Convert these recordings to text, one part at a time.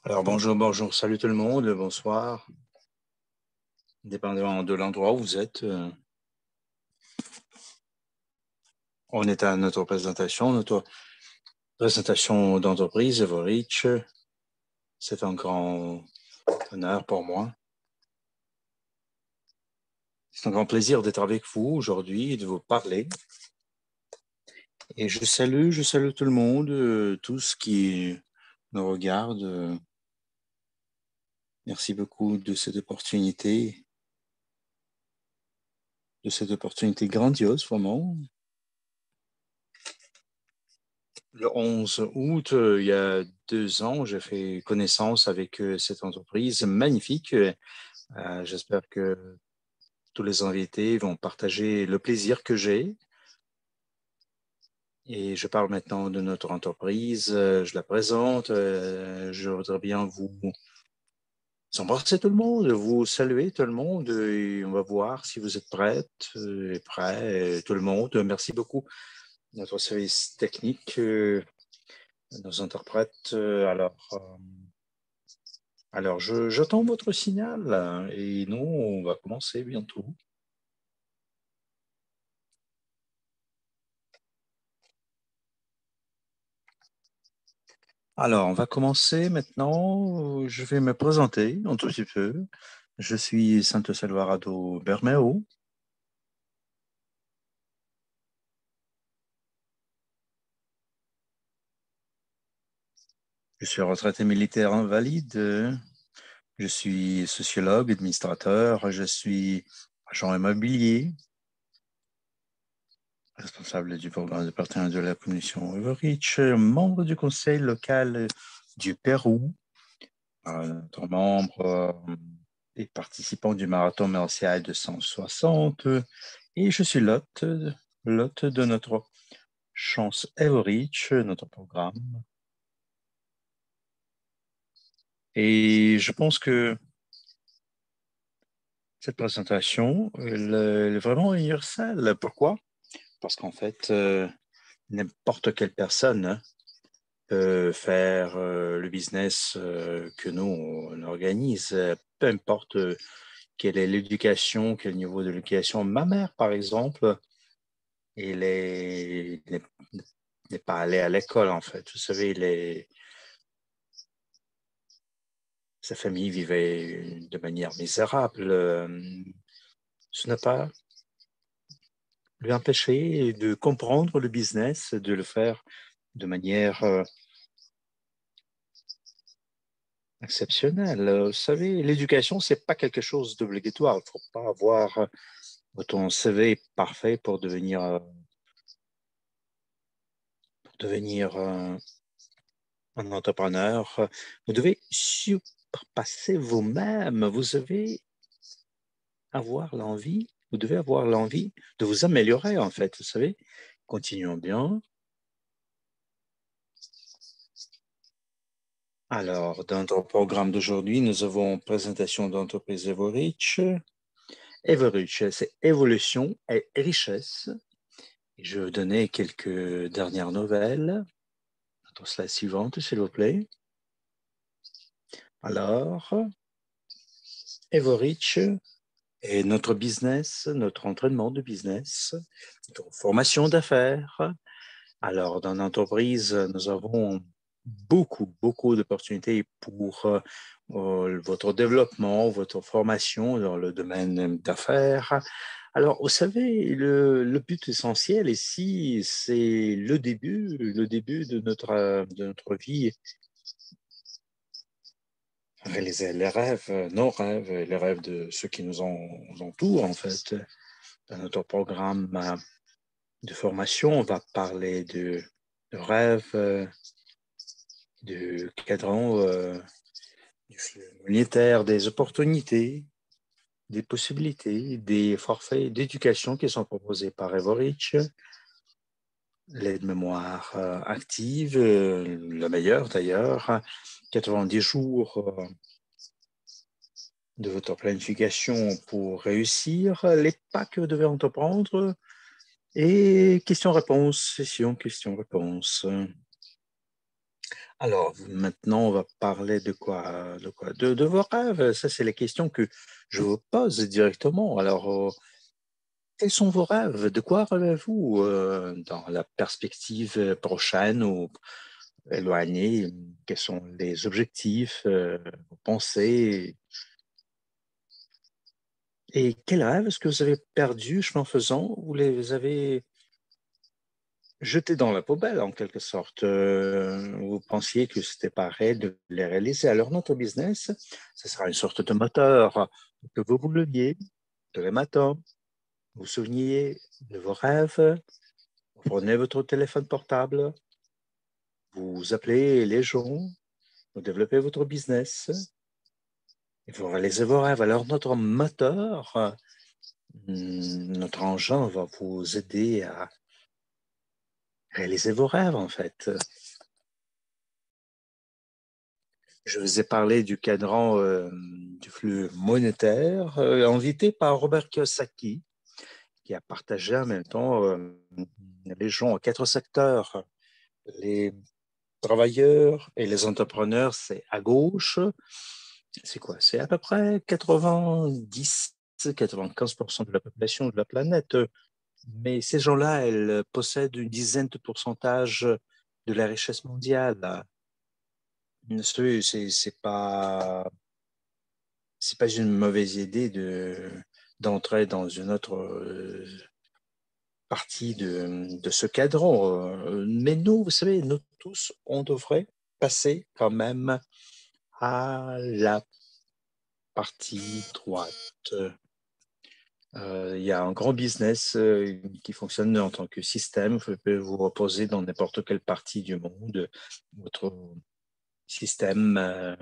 Alors bonjour, salut tout le monde, bonsoir. Dépendamment de l'endroit où vous êtes, on est à notre présentation d'entreprise Everreach. C'est un grand honneur pour moi. C'est un grand plaisir d'être avec vous aujourd'hui et de vous parler. Et je salue tout le monde, tous qui nous regardent. Merci beaucoup de cette opportunité grandiose, vraiment. Le 11 août, il y a 2 ans, j'ai fait connaissance avec cette entreprise magnifique. J'espère que tous les invités vont partager le plaisir que j'ai. Et je parle maintenant de notre entreprise. Je la présente. Je voudrais bien vous embrasser tout le monde, vous saluer tout le monde. Et on va voir si vous êtes prêtes et prêts, tout le monde. Merci beaucoup. Notre service technique, nos interprètes. Alors, j'attends votre signal et nous, on va commencer bientôt. Alors, on va commencer maintenant. Je vais me présenter un tout petit peu. Je suis Santos Alvarado Bermeo. Je suis retraité militaire invalide. Je suis sociologue, administrateur. Je suis agent immobilier, responsable du programme de partenariat de la commission Everreach, membre du conseil local du Pérou, notre membre et participant du marathon Mercial 260. Et je suis l'hôte de notre Chance Everreach, notre programme. Et je pense que cette présentation elle est vraiment universelle. Pourquoi? Parce qu'en fait, n'importe quelle personne peut faire le business que nous, on organise, peu importe quelle est l'éducation, quel niveau de l'éducation. Ma mère, par exemple, elle n'est pas allée à l'école, en fait. Vous savez, sa famille vivait de manière misérable. Ce n'a pas lui empêché de comprendre le business, de le faire de manière exceptionnelle. Vous savez, l'éducation, c'est pas quelque chose d'obligatoire. Il ne faut pas avoir ton CV parfait pour devenir un entrepreneur. Vous devez surpasser vous-même. Vous devez avoir l'envie de vous améliorer, en fait. Vous savez, continuons bien. Alors, dans notre programme d'aujourd'hui, nous avons présentation d'entreprise Everreach. Everreach, c'est évolution et richesse. Je vais vous donner quelques dernières nouvelles. Notre slide suivante, s'il vous plaît. Alors, Everreach est notre business, notre entraînement de business, notre formation d'affaires. Alors, dans l'entreprise, nous avons beaucoup d'opportunités pour votre développement, votre formation dans le domaine d'affaires. Alors, vous savez, le but essentiel ici, c'est le début de notre vie, réaliser les rêves, nos rêves, les rêves de ceux qui nous entourent, en fait. Dans notre programme de formation, on va parler de rêves, de cadran du flux monétaire, des opportunités, des possibilités, des forfaits d'éducation qui sont proposés par Everreach, l'aide-mémoire active, la meilleure d'ailleurs, 90 jours de votre planification pour réussir, les pas que vous devez entreprendre et questions-réponses, session questions-réponses. Alors, maintenant, on va parler de quoi? De quoi? De vos rêves. Ça, c'est les questions que je vous pose directement. Alors, quels sont vos rêves? De quoi rêvez-vous dans la perspective prochaine ou éloignée? Quels sont les objectifs, vos pensées? Et quels rêves est-ce que vous avez perdus chemin faisant? Vous les avez jetés dans la poubelle, en quelque sorte. Vous pensiez que c'était pareil de les réaliser. Alors, notre business, ce sera une sorte de moteur que vous vous leviez tous les matins. Vous vous souveniez de vos rêves. Vous prenez votre téléphone portable. Vous appelez les gens. Vous développez votre business. Et vous réalisez vos rêves. Alors, notre moteur, notre engin va vous aider à réaliser vos rêves, en fait. Je vous ai parlé du cadran du flux monétaire, invité par Robert Kiyosaki, qui a partagé en même temps les gens en 4 secteurs. Les travailleurs et les entrepreneurs, c'est à gauche. C'est quoi? C'est à peu près 90-95% de la population de la planète. Mais ces gens-là, elles possèdent une dizaine de pourcentages de la richesse mondiale. C'est pas une mauvaise idée d'entrer dans une autre partie de ce cadran. Mais nous, vous savez, nous tous, on devrait passer quand même à la partie droite. Il y a un grand business qui fonctionne en tant que système. Vous pouvez vous reposer dans n'importe quelle partie du monde. Votre système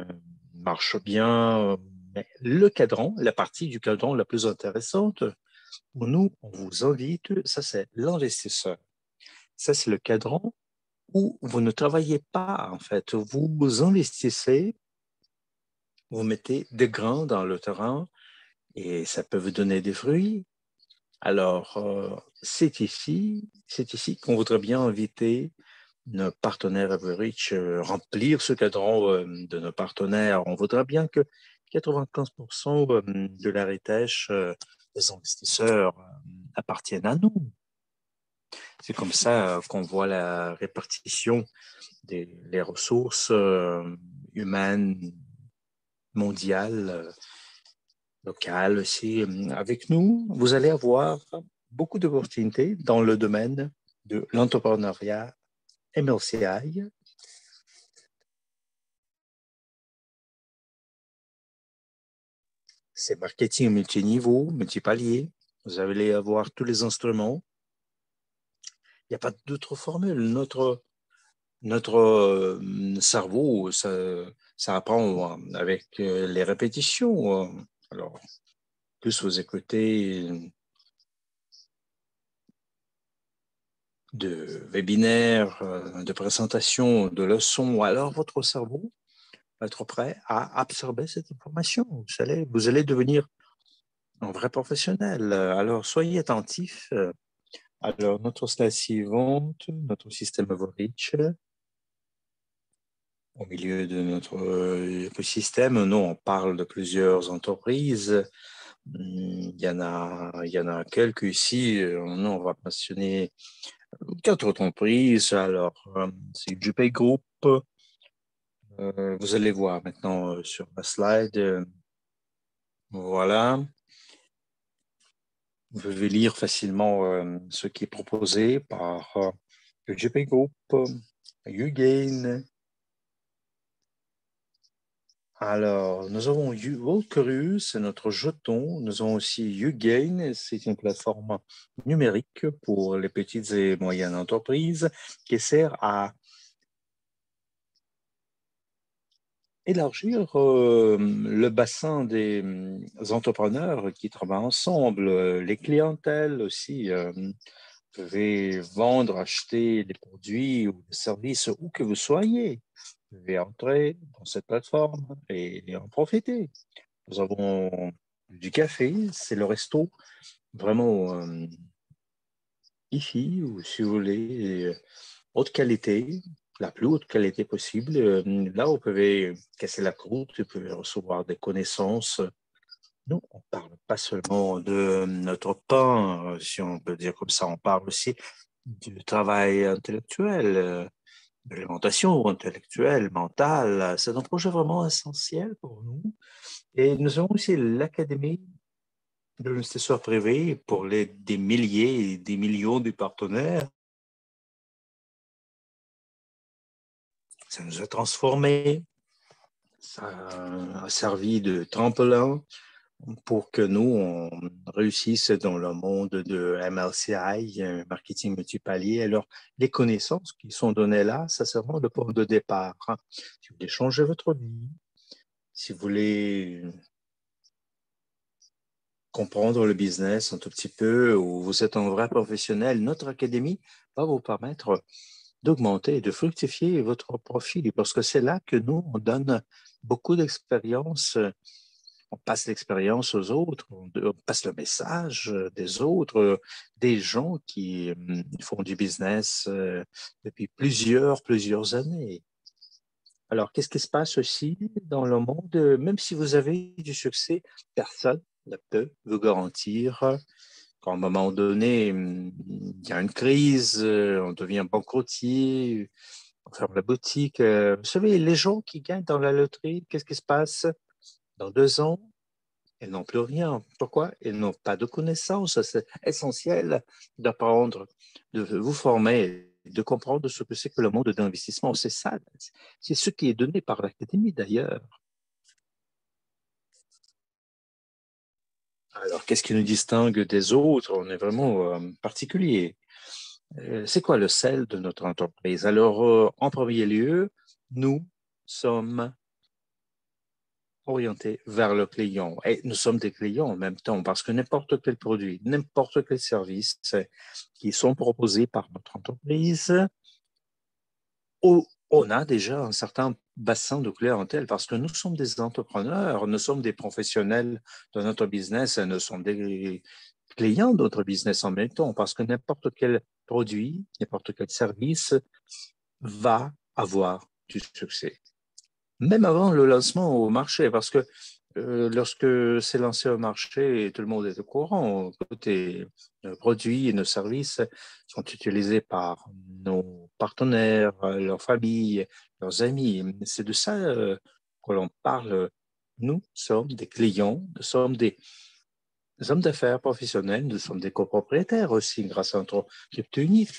marche bien. Mais le cadran, la partie du cadran la plus intéressante, pour nous, on vous invite, ça c'est l'investisseur. Ça c'est le cadran où vous ne travaillez pas en fait. Vous investissez, vous mettez des grains dans le terrain et ça peut vous donner des fruits. Alors, c'est ici qu'on voudrait bien inviter nos partenaires Average, remplir ce cadran de nos partenaires. On voudrait bien que 95% de l'héritage des investisseurs appartiennent à nous. C'est comme ça qu'on voit la répartition des ressources humaines, mondiales, locales aussi. Avec nous, vous allez avoir beaucoup d'opportunités dans le domaine de l'entrepreneuriat MLCI. C'est marketing multiniveau, multipalier. Vous allez avoir tous les instruments. Il n'y a pas d'autre formule. Notre cerveau, ça apprend avec les répétitions. Alors, plus vous écoutez de webinaires, de présentations, de leçons, alors votre cerveau va être prêt à absorber cette information. Vous allez devenir un vrai professionnel. Alors, soyez attentifs. Alors, notre slide suivante, notre système Average, au milieu de notre écosystème, nous, on parle de plusieurs entreprises. Il y en a quelques ici. Nous, on va mentionner 4 entreprises. Alors, c'est JPay Group. Vous allez voir maintenant sur la slide. Voilà. Vous pouvez lire facilement ce qui est proposé par le JPay Group, YouGain. Alors, nous avons Vocru, c'est notre jeton. Nous avons aussi YouGain, c'est une plateforme numérique pour les petites et moyennes entreprises qui sert à élargir le bassin des entrepreneurs qui travaillent ensemble, les clientèles aussi. Vous pouvez vendre, acheter des produits ou des services où que vous soyez. Vous pouvez entrer dans cette plateforme et en profiter. Nous avons du café, c'est le resto vraiment ici, ou si vous voulez, haute qualité. la plus haute qualité possible. Là, vous pouvez casser la croûte, vous pouvez recevoir des connaissances. Nous, on ne parle pas seulement de notre pain, si on peut dire comme ça, on parle aussi du travail intellectuel, de l'alimentation intellectuelle, mentale. C'est un projet vraiment essentiel pour nous. Et nous avons aussi l'Académie de l'investisseur privé pour des milliers et des millions de partenaires. Ça nous a transformés, ça a servi de tremplin pour que nous, on réussisse dans le monde de MLCI, marketing multipalier. Alors, les connaissances qui sont données là, ça c'est vraiment le point de départ. Si vous voulez changer votre vie, si vous voulez comprendre le business un tout petit peu, ou vous êtes un vrai professionnel, notre académie va vous permettre d'augmenter et de fructifier votre profil parce que c'est là que nous, on donne beaucoup d'expérience. On passe l'expérience aux autres, on passe le message des autres, des gens qui font du business depuis plusieurs années. Alors, qu'est-ce qui se passe aussi dans le monde? Même si vous avez du succès, personne ne peut vous garantir qu'à un moment donné, il y a une crise, on devient banqueroutier, on ferme la boutique. Vous savez, les gens qui gagnent dans la loterie, qu'est-ce qui se passe? Dans 2 ans, ils n'ont plus rien. Pourquoi? Ils n'ont pas de connaissances. C'est essentiel d'apprendre, de vous former, de comprendre ce que c'est que le monde d'investissement. C'est ça. C'est ce qui est donné par l'Académie d'ailleurs. Alors, qu'est-ce qui nous distingue des autres? On est vraiment particulier. C'est quoi le sel de notre entreprise? Alors, en premier lieu, nous sommes orientés vers le client. Et nous sommes des clients en même temps parce que n'importe quel produit, n'importe quel service qui sont proposés par notre entreprise, on a déjà un certain bassin de clientèle parce que nous sommes des entrepreneurs, nous sommes des professionnels de notre business et nous sommes des clients de notre business en même temps parce que n'importe quel produit, n'importe quel service va avoir du succès. Même avant le lancement au marché, parce que lorsque c'est lancé au marché, tout le monde est au courant. Côté nos produits et nos services sont utilisés par nos partenaires, leurs familles, leurs amis. C'est de ça que l'on parle. Nous sommes des clients, nous sommes des hommes d'affaires professionnels, nous sommes des copropriétaires aussi grâce à notre crypto-unit.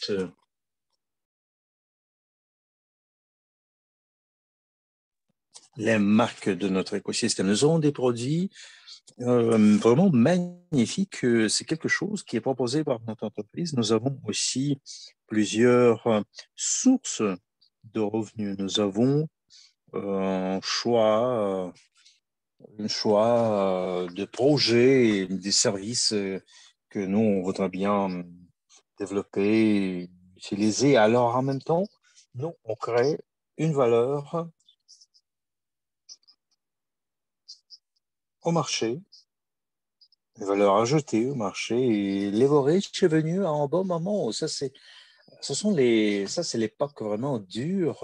Les marques de notre écosystème. Nous avons des produits vraiment magnifique. C'est quelque chose qui est proposé par notre entreprise. Nous avons aussi plusieurs sources de revenus. Nous avons un choix de projets et des services que nous, on voudrait bien développer, utiliser. Alors, en même temps, nous, on crée une valeur au marché, une valeur ajoutée au marché. Et leverage est venu à un bon moment. Ça, c'est l'époque vraiment dure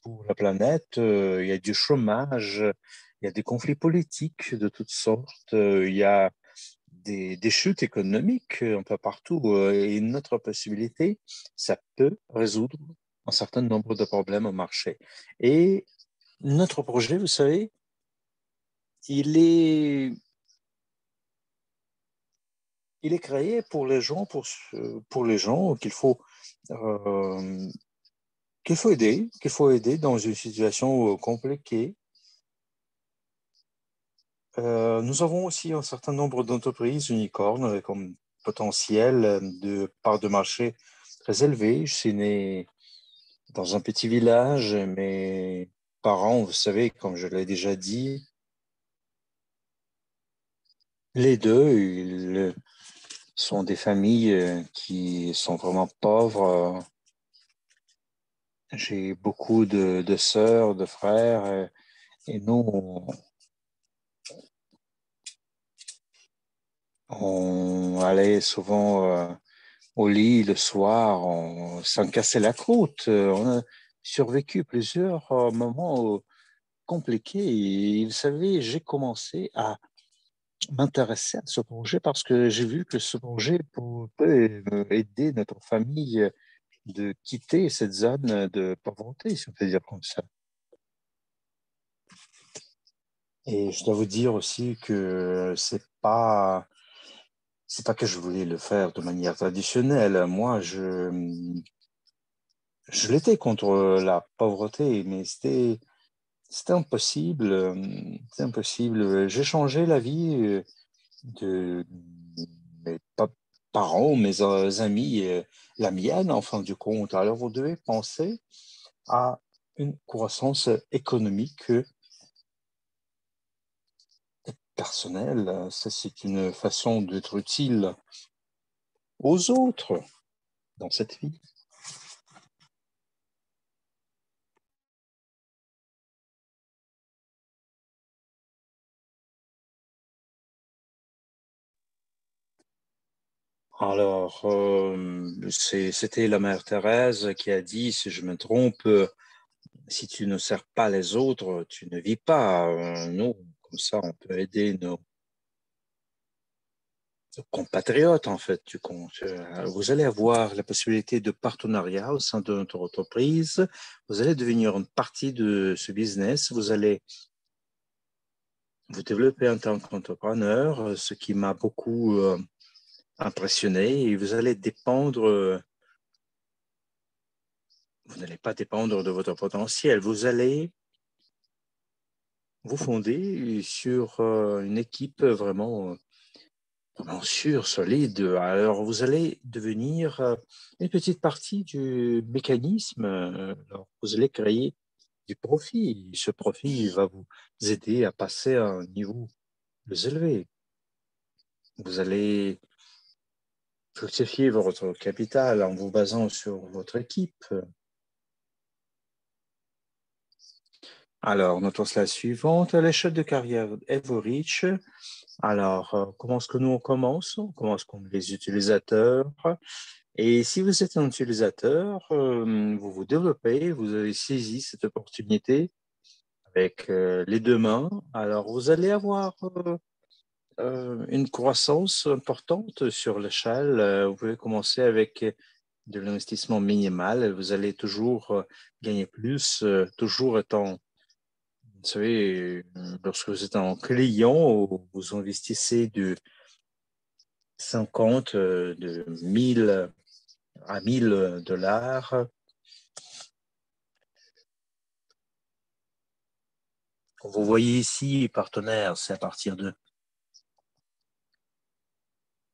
pour la planète. Il y a du chômage, il y a des conflits politiques de toutes sortes, il y a des chutes économiques un peu partout. Et notre possibilité, ça peut résoudre un certain nombre de problèmes au marché. Et notre projet, vous savez, il est, il est créé pour les gens, pour les gens euh, qu'il faut aider dans une situation compliquée. Nous avons aussi un certain nombre d'entreprises unicornes avec un potentiel de part de marché très élevé. Je suis né dans un petit village. Mes parents, vous savez, comme je l'ai déjà dit, les deux, ils sont des familles qui sont vraiment pauvres. J'ai beaucoup de sœurs, de frères, et nous, on allait souvent au lit le soir sans casser la croûte. survécu plusieurs moments compliqués. Et vous savez, j'ai commencé à m'intéresser à ce projet parce que j'ai vu que ce projet peut aider notre famille de quitter cette zone de pauvreté, si on peut dire comme ça. Et je dois vous dire aussi que c'est pas que je voulais le faire de manière traditionnelle. Moi, je l'étais contre la pauvreté, mais c'était impossible. C'était impossible. J'ai changé la vie de mes parents, mes amis, la mienne, en fin du compte. Alors, vous devez penser à une croissance économique personnelle. Ça, c'est une façon d'être utile aux autres dans cette vie. Alors, c'était la mère Thérèse qui a dit, si je me trompe, si tu ne sers pas les autres, tu ne vis pas. Nous, comme ça, on peut aider nos compatriotes, en fait. Vous allez avoir la possibilité de partenariat au sein de notre entreprise. Vous allez devenir une partie de ce business. Vous allez vous développer en tant qu'entrepreneur, ce qui m'a beaucoup impressionné. Et vous n'allez pas dépendre de votre potentiel. Vous allez vous fonder sur une équipe vraiment sûre, solide. Alors, vous allez devenir une petite partie du mécanisme. Alors, vous allez créer du profit. Ce profit va vous aider à passer à un niveau plus élevé. Vous allez fructifier votre capital en vous basant sur votre équipe. Alors, notons la suivante. L'échelle de carrière Everreach. Alors, comment est-ce que nous on commence? On commence comme les utilisateurs. Et si vous êtes un utilisateur, vous vous développez, vous avez saisi cette opportunité avec les deux mains. Alors, vous allez avoir une croissance importante sur l'échelle. Vous pouvez commencer avec de l'investissement minimal. Vous allez toujours gagner plus, toujours étant, vous savez, lorsque vous êtes un client, vous investissez de 50, de 1000 à 1000 $. Vous voyez ici, partenaires, c'est à partir de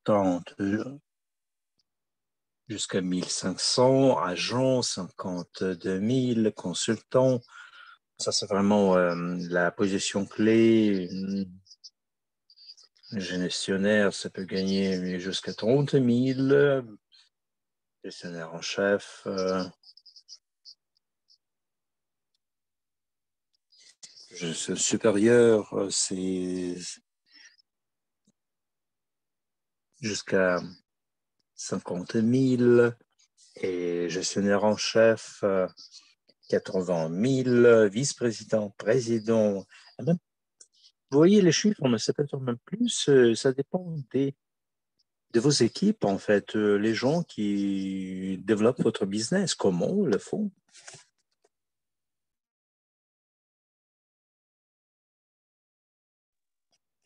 30 jusqu'à 1500, agents, 52 000, consultants. Ça, c'est vraiment la position clé. Gestionnaire, ça peut gagner jusqu'à 30 000. Gestionnaire en chef, supérieur, c'est jusqu'à 50 000. Et gestionnaire en chef, 80 000. Vice-président, président. Même, vous voyez les chiffres, mais ça peut être même plus. Ça dépend de vos équipes, en fait. Les gens qui développent votre business, comment ils le font?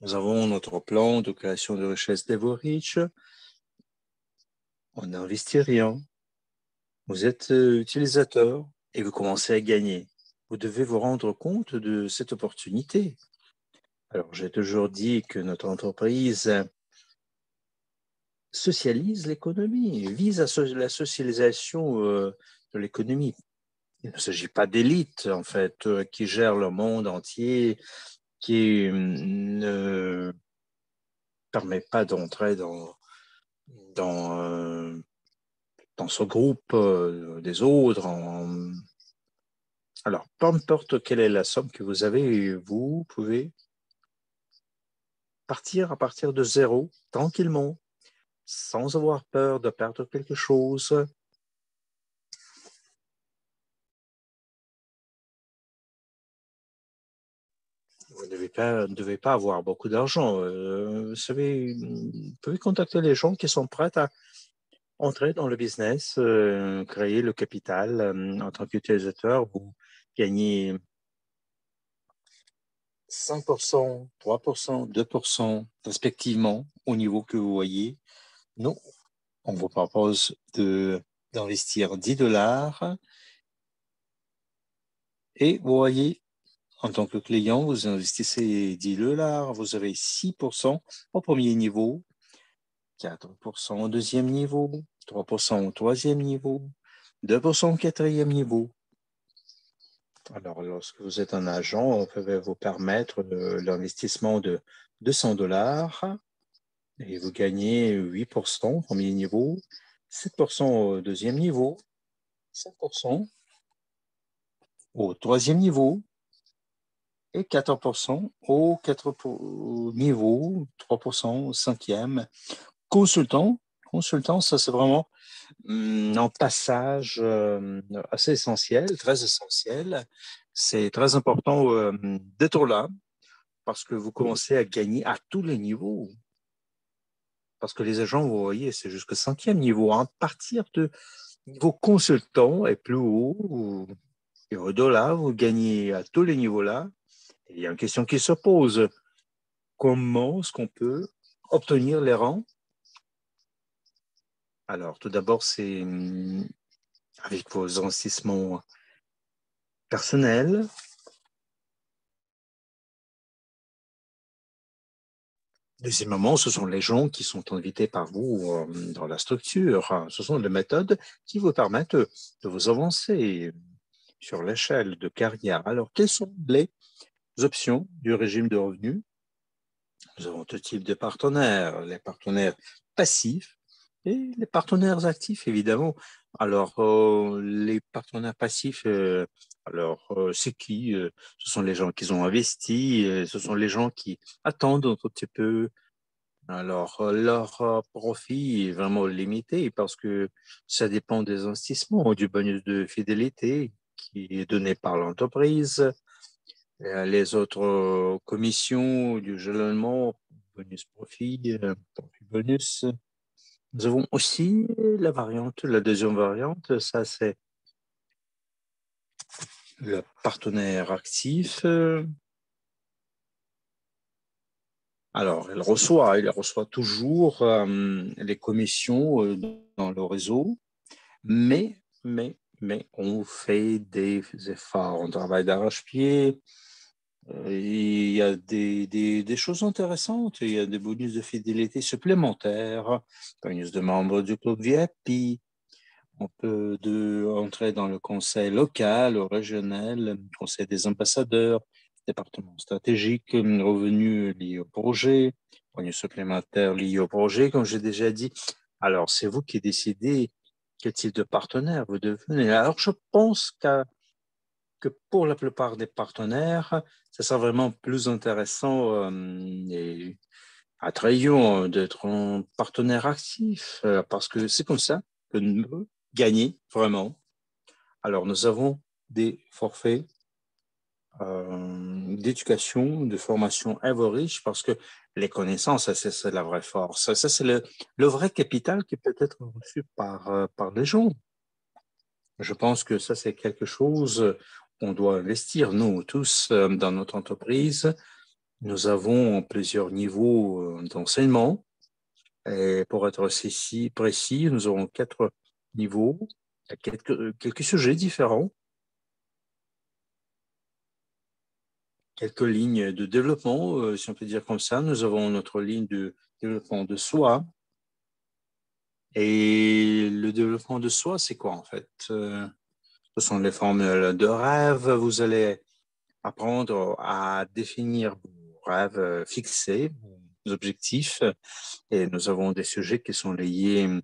Nous avons notre plan de création de richesse d'Everreach. On n'investit rien. Vous êtes utilisateur et vous commencez à gagner. Vous devez vous rendre compte de cette opportunité. Alors, j'ai toujours dit que notre entreprise socialise l'économie, vise à la socialisation de l'économie. Il ne s'agit pas d'élite, en fait, qui gère le monde entier, qui ne permet pas d'entrer dans, euh, dans ce groupe des autres. Alors, peu importe quelle est la somme que vous avez, vous pouvez partir à partir de zéro, tranquillement, sans avoir peur de perdre quelque chose. Vous ne devez pas avoir beaucoup d'argent. Vous savez, vous pouvez contacter les gens qui sont prêts à entrer dans le business, créer le capital en tant qu'utilisateur. Vous gagnez 5%, 3%, 2% respectivement au niveau que vous voyez. Nous, on vous propose d'investir 10 dollars et vous voyez, en tant que client, vous investissez 10 dollars, vous avez 6% au premier niveau, 4% au deuxième niveau, 3% au troisième niveau, 2% au quatrième niveau. Alors, lorsque vous êtes un agent, on peut vous permettre l'investissement de 200 dollars et vous gagnez 8% au premier niveau, 7% au deuxième niveau, 5% au troisième niveau et 14% au niveau, 3% au cinquième. Consultant, ça c'est vraiment un passage assez essentiel, très essentiel. C'est très important d'être là parce que vous commencez à gagner à tous les niveaux. Parce que les agents, vous voyez, c'est jusqu'au cinquième niveau. À partir de niveau consultant et plus haut, et au-delà, vous gagnez à tous les niveaux là. Il y a une question qui se pose. Comment est-ce qu'on peut obtenir les rangs? Alors, tout d'abord, c'est avec vos investissements personnels. Deuxièmement, ce sont les gens qui sont invités par vous dans la structure. Ce sont les méthodes qui vous permettent de vous avancer sur l'échelle de carrière. Alors, quelles sont les options du régime de revenus? Nous avons deux types de partenaires, les partenaires passifs et les partenaires actifs, évidemment. Alors, les partenaires passifs, c'est qui? Ce sont les gens qui ont investi, ce sont les gens qui attendent un tout petit peu. Alors, leur profit est vraiment limité parce que ça dépend des investissements, du bonus de fidélité qui est donné par l'entreprise, les autres commissions du jalonnement, bonus profit, profit bonus. Nous avons aussi la deuxième variante, ça c'est le partenaire actif. Alors, il reçoit toujours les commissions dans le réseau, mais on fait des efforts, on travaille d'arrache-pied. Il y a des choses intéressantes, il y a des bonus de fidélité supplémentaires, bonus de membres du club VIP. On peut entrer dans le conseil local, ou régional, le conseil des ambassadeurs, département stratégique, revenus liés au projet, bonus supplémentaires liés au projet, comme j'ai déjà dit. Alors, c'est vous qui décidez quel type de partenaire vous devenez. Alors, je pense que pour la plupart des partenaires, ce sera vraiment plus intéressant et attrayant d'être un partenaire actif parce que c'est comme ça que nous gagnons vraiment. Alors, nous avons des forfaits d'éducation, de formation Everreach parce que les connaissances, ça, c'est la vraie force. Ça, c'est le vrai capital qui peut être reçu par les gens. Je pense que ça, c'est quelque chose qu'on doit investir, nous tous, dans notre entreprise. Nous avons plusieurs niveaux d'enseignement. Et pour être aussi précis, nous aurons 4 niveaux, quelques sujets différents, quelques lignes de développement, si on peut dire comme ça. Nous avons notre ligne de développement de soi. Et le développement de soi, c'est quoi en fait? Ce sont les formules de rêve. Vous allez apprendre à définir vos rêves fixés, vos objectifs. Et nous avons des sujets qui sont liés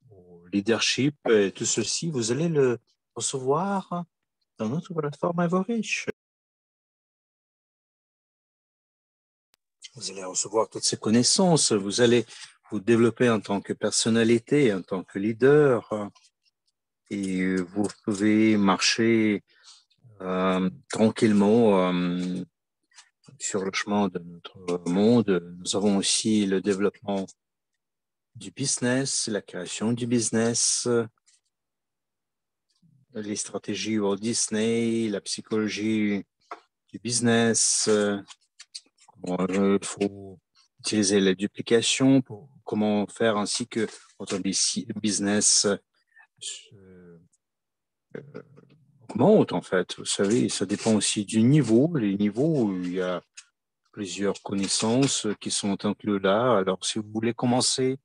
au leadership. Et tout ceci, vous allez le recevoir dans notre plateforme Everreach. Vous allez recevoir toutes ces connaissances. Vous allez vous développer en tant que personnalité, en tant que leader. Et vous pouvez marcher tranquillement sur le chemin de notre monde. Nous avons aussi le développement du business, la création du business, les stratégies Walt Disney, la psychologie du business. Il faut utiliser la duplication pour comment faire ainsi que votre business augmente en fait. Vous savez, ça dépend aussi du niveau. Les niveaux, il y a plusieurs connaissances qui sont incluses là. Alors, si vous voulez commencer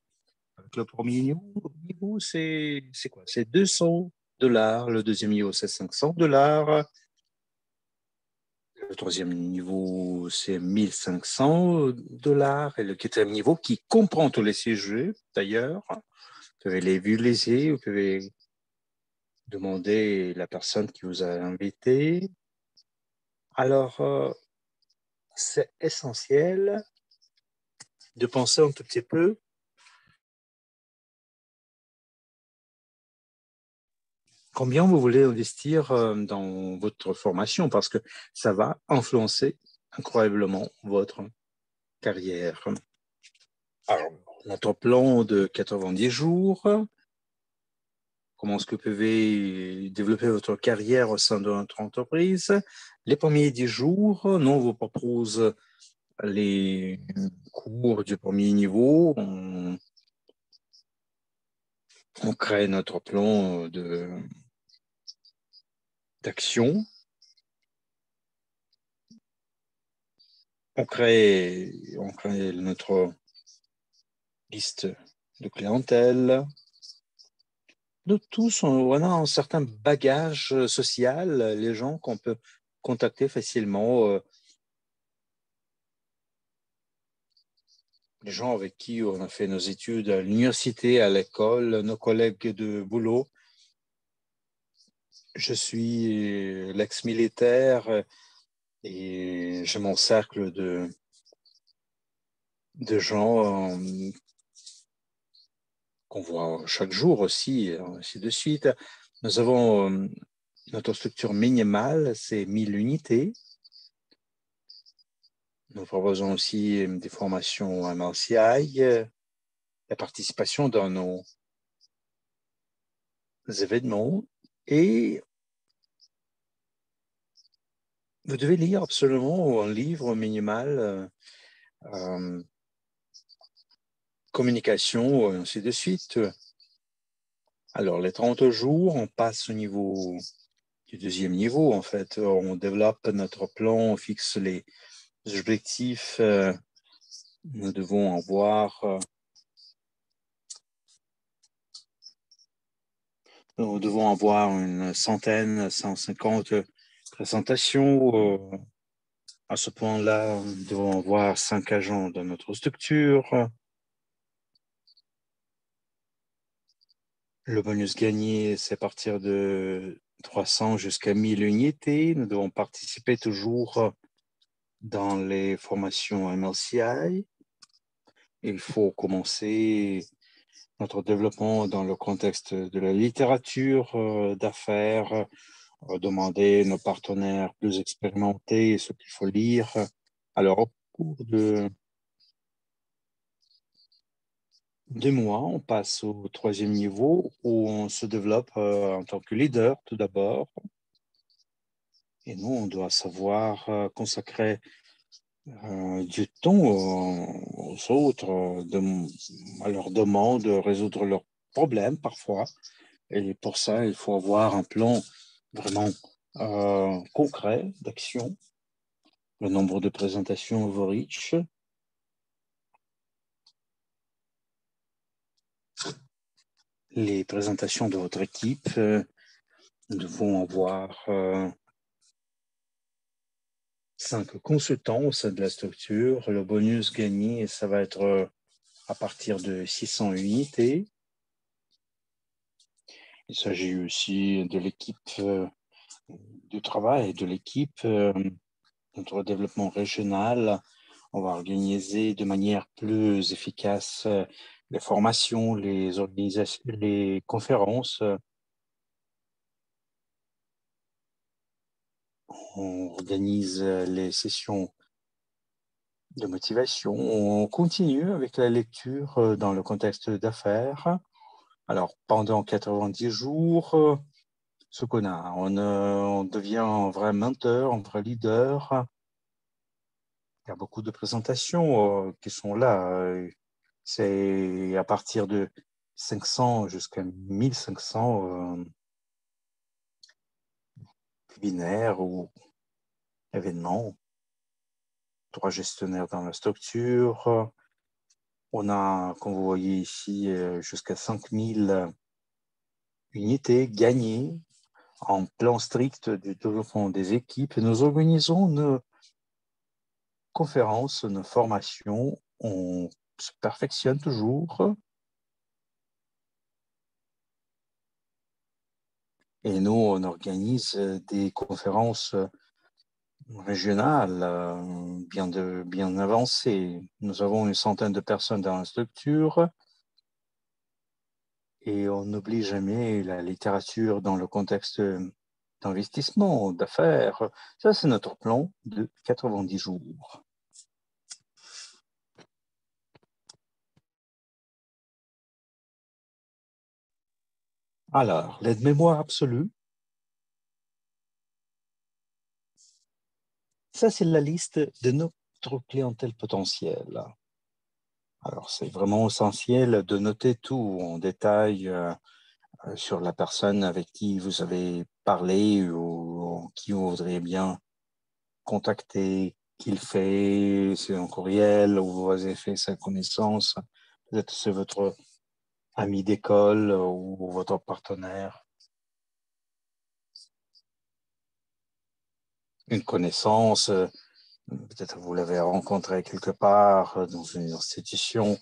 avec le premier niveau c'est quoi? C'est $200. Le deuxième niveau, c'est $500. Le troisième niveau, c'est $1 500. Et le quatrième niveau, qui comprend tous les sujets, d'ailleurs, vous pouvez les visualiser, vous pouvez demander la personne qui vous a invité. Alors, c'est essentiel de penser un tout petit peu combien vous voulez investir dans votre formation, parce que ça va influencer incroyablement votre carrière. Alors, notre plan de 90 jours, comment est-ce que vous pouvez développer votre carrière au sein de notre entreprise? Les premiers 10 jours, nous, on vous propose les cours du premier niveau. On crée notre plan d'action. On crée notre liste de clientèle. Nous tous, on a un certain bagage social, les gens qu'on peut contacter facilement, les gens avec qui on a fait nos études à l'université, à l'école, nos collègues de boulot. Je suis l'ex-militaire et j'ai mon cercle de gens qu'on voit chaque jour aussi, ainsi de suite. Nous avons notre structure minimale, c'est 1000 unités. Nous proposons aussi des formations à MRCI, la participation dans nos événements. Et vous devez lire absolument un livre minimal, communication, ainsi de suite. Alors, les 30 jours, on passe au niveau du deuxième niveau, en fait. On développe notre plan, on fixe les objectifs. Nous devons avoir une centaine, 150 présentations. À ce point-là, nous devons avoir 5 agents dans notre structure. Le bonus gagné, c'est à partir de 300 jusqu'à 1000 unités. Nous devons participer toujours dans les formations MLCI. Il faut commencer notre développement dans le contexte de la littérature d'affaires, demander nos partenaires plus expérimentés ce qu'il faut lire. Alors, au cours de 2 mois, on passe au troisième niveau où on se développe en tant que leader tout d'abord. Et nous, on doit savoir consacrer du temps aux autres, à leur demande de résoudre leurs problèmes parfois. Et pour ça, il faut avoir un plan vraiment concret d'action, le nombre de présentations overreach, les présentations de votre équipe. Nous devons avoir 5 consultants au sein de la structure. Le bonus gagné, ça va être à partir de 600 unités. Il s'agit aussi de l'équipe du travail, de l'équipe, notre développement régional. On va organiser de manière plus efficace les formations, les organisations, les conférences. On organise les sessions de motivation. On continue avec la lecture dans le contexte d'affaires. Alors, pendant 90 jours, ce qu'on a, on devient un vrai menteur, un vrai leader. Il y a beaucoup de présentations qui sont là. C'est à partir de 500 jusqu'à 1500 webinaires ou événements. 3 gestionnaires dans la structure. On a, comme vous voyez ici, jusqu'à 5000 unités gagnées en plan strict du développement des équipes. Nous organisons nos conférences, nos formations. On se perfectionne toujours. Et nous, on organise des conférences régionales bien avancées. Nous avons une centaine de personnes dans la structure et on n'oublie jamais la littérature dans le contexte d'investissement, d'affaires. Ça, c'est notre plan de 90 jours. Alors, l'aide-mémoire absolue, ça, c'est la liste de notre clientèle potentielle. Alors, c'est vraiment essentiel de noter tout en détail sur la personne avec qui vous avez parlé ou qui vous voudriez bien contacter, qu'il fait, c'est un courriel ou vous avez fait sa connaissance. Peut-être c'est votre ami d'école ou votre partenaire. Une connaissance, peut-être vous l'avez rencontré quelque part dans une institution.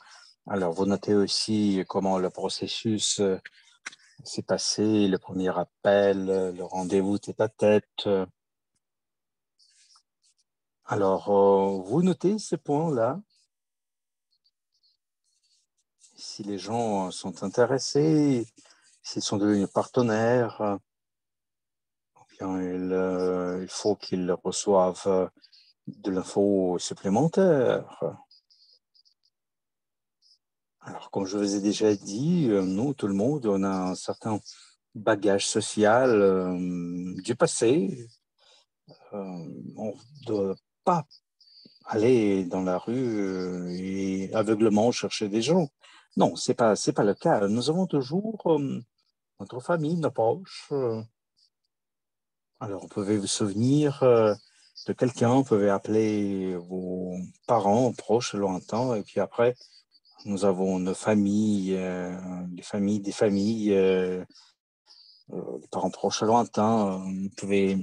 Alors, vous notez aussi comment le processus s'est passé, le premier appel, le rendez-vous tête à tête. Alors, vous notez ces points-là. Si les gens sont intéressés, s'ils sont devenus partenaires, bien, il faut qu'ils reçoivent de l'info supplémentaire. Alors, comme je vous ai déjà dit, nous, tout le monde, on a un certain bagage social du passé. On ne doit pas aller dans la rue et aveuglement chercher des gens. Non, c'est pas le cas. Nous avons toujours notre famille, nos proches. Alors, vous pouvez vous souvenir de quelqu'un, vous pouvez appeler vos parents, proches, lointains, et puis après, nous avons nos familles, les familles des familles, les parents proches lointains. Vous pouvez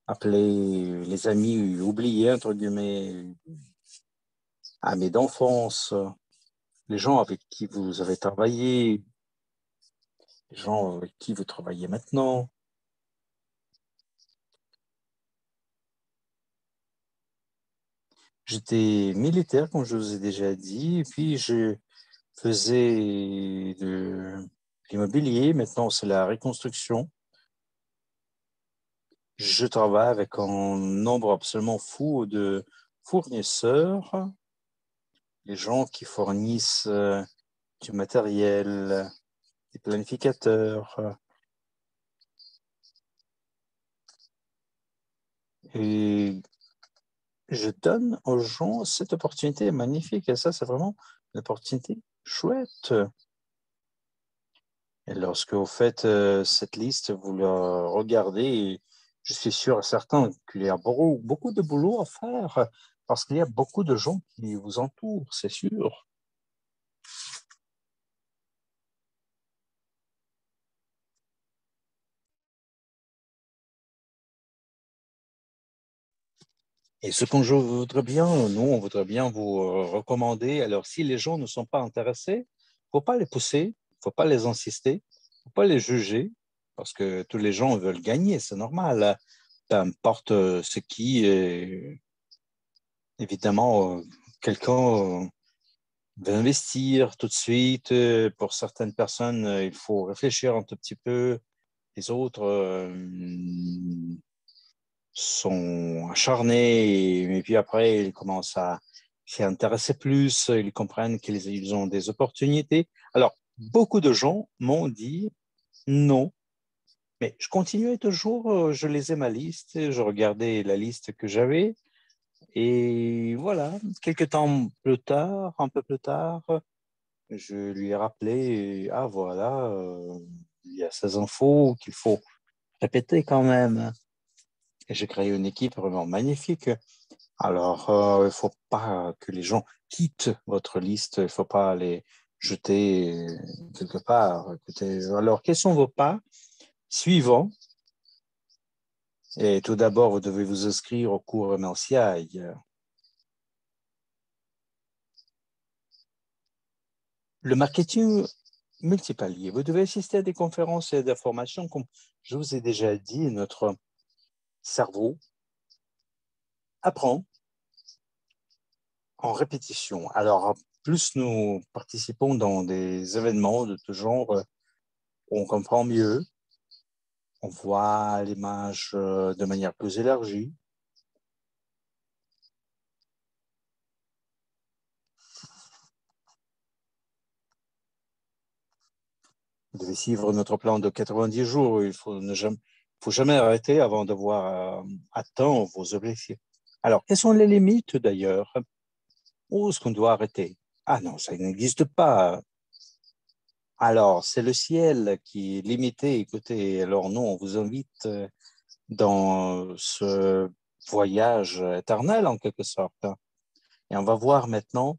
appeler les amis oubliés, entre guillemets, amis d'enfance, les gens avec qui vous avez travaillé, les gens avec qui vous travaillez maintenant. J'étais militaire, comme je vous ai déjà dit, et puis je faisais de l'immobilier. Maintenant, c'est la reconstruction. Je travaille avec un nombre absolument fou de fournisseurs, les gens qui fournissent du matériel, des planificateurs. Et je donne aux gens cette opportunité magnifique. Et ça, c'est vraiment une opportunité chouette. Et lorsque vous faites cette liste, vous la regardez, et je suis sûr et certain qu'il y a beaucoup de boulot à faire parce qu'il y a beaucoup de gens qui vous entourent, c'est sûr. Et ce qu'on je voudrais bien, nous, on voudrait bien vous recommander. Alors, si les gens ne sont pas intéressés, il ne faut pas les pousser, il ne faut pas les insister, il ne faut pas les juger, parce que tous les gens veulent gagner, c'est normal. Peu importe ce qui est, évidemment, quelqu'un veut investir tout de suite. Pour certaines personnes, il faut réfléchir un tout petit peu. Les autres sont acharnés, et puis après, ils commencent à s'y intéresser plus, ils comprennent qu'ils ont des opportunités. Alors, beaucoup de gens m'ont dit non, mais je continuais toujours, je lisais ma liste, je regardais la liste que j'avais, et voilà, quelques temps plus tard, un peu plus tard, je lui ai rappelé, ah voilà, il y a ces infos qu'il faut répéter quand même. Et j'ai créé une équipe vraiment magnifique. Alors, il ne faut pas que les gens quittent votre liste, il ne faut pas les jeter quelque part. Écoutez, alors, quels sont vos pas suivants? Et tout d'abord, vous devez vous inscrire au cours MLCI. Le marketing multipalier. Vous devez assister à des conférences et des formations. Comme je vous ai déjà dit, notre cerveau apprend en répétition. Alors, plus nous participons dans des événements de tout genre, on comprend mieux, on voit l'image de manière plus élargie. Vous devez suivre notre plan de 90 jours. Il faut faut jamais arrêter avant d'avoir atteint vos objectifs. Alors, quelles sont les limites d'ailleurs? Où est-ce qu'on doit arrêter? Ah non, ça n'existe pas. Alors, c'est le ciel qui est limité. Écoutez, alors nous, on vous invite dans ce voyage éternel en quelque sorte. Et on va voir maintenant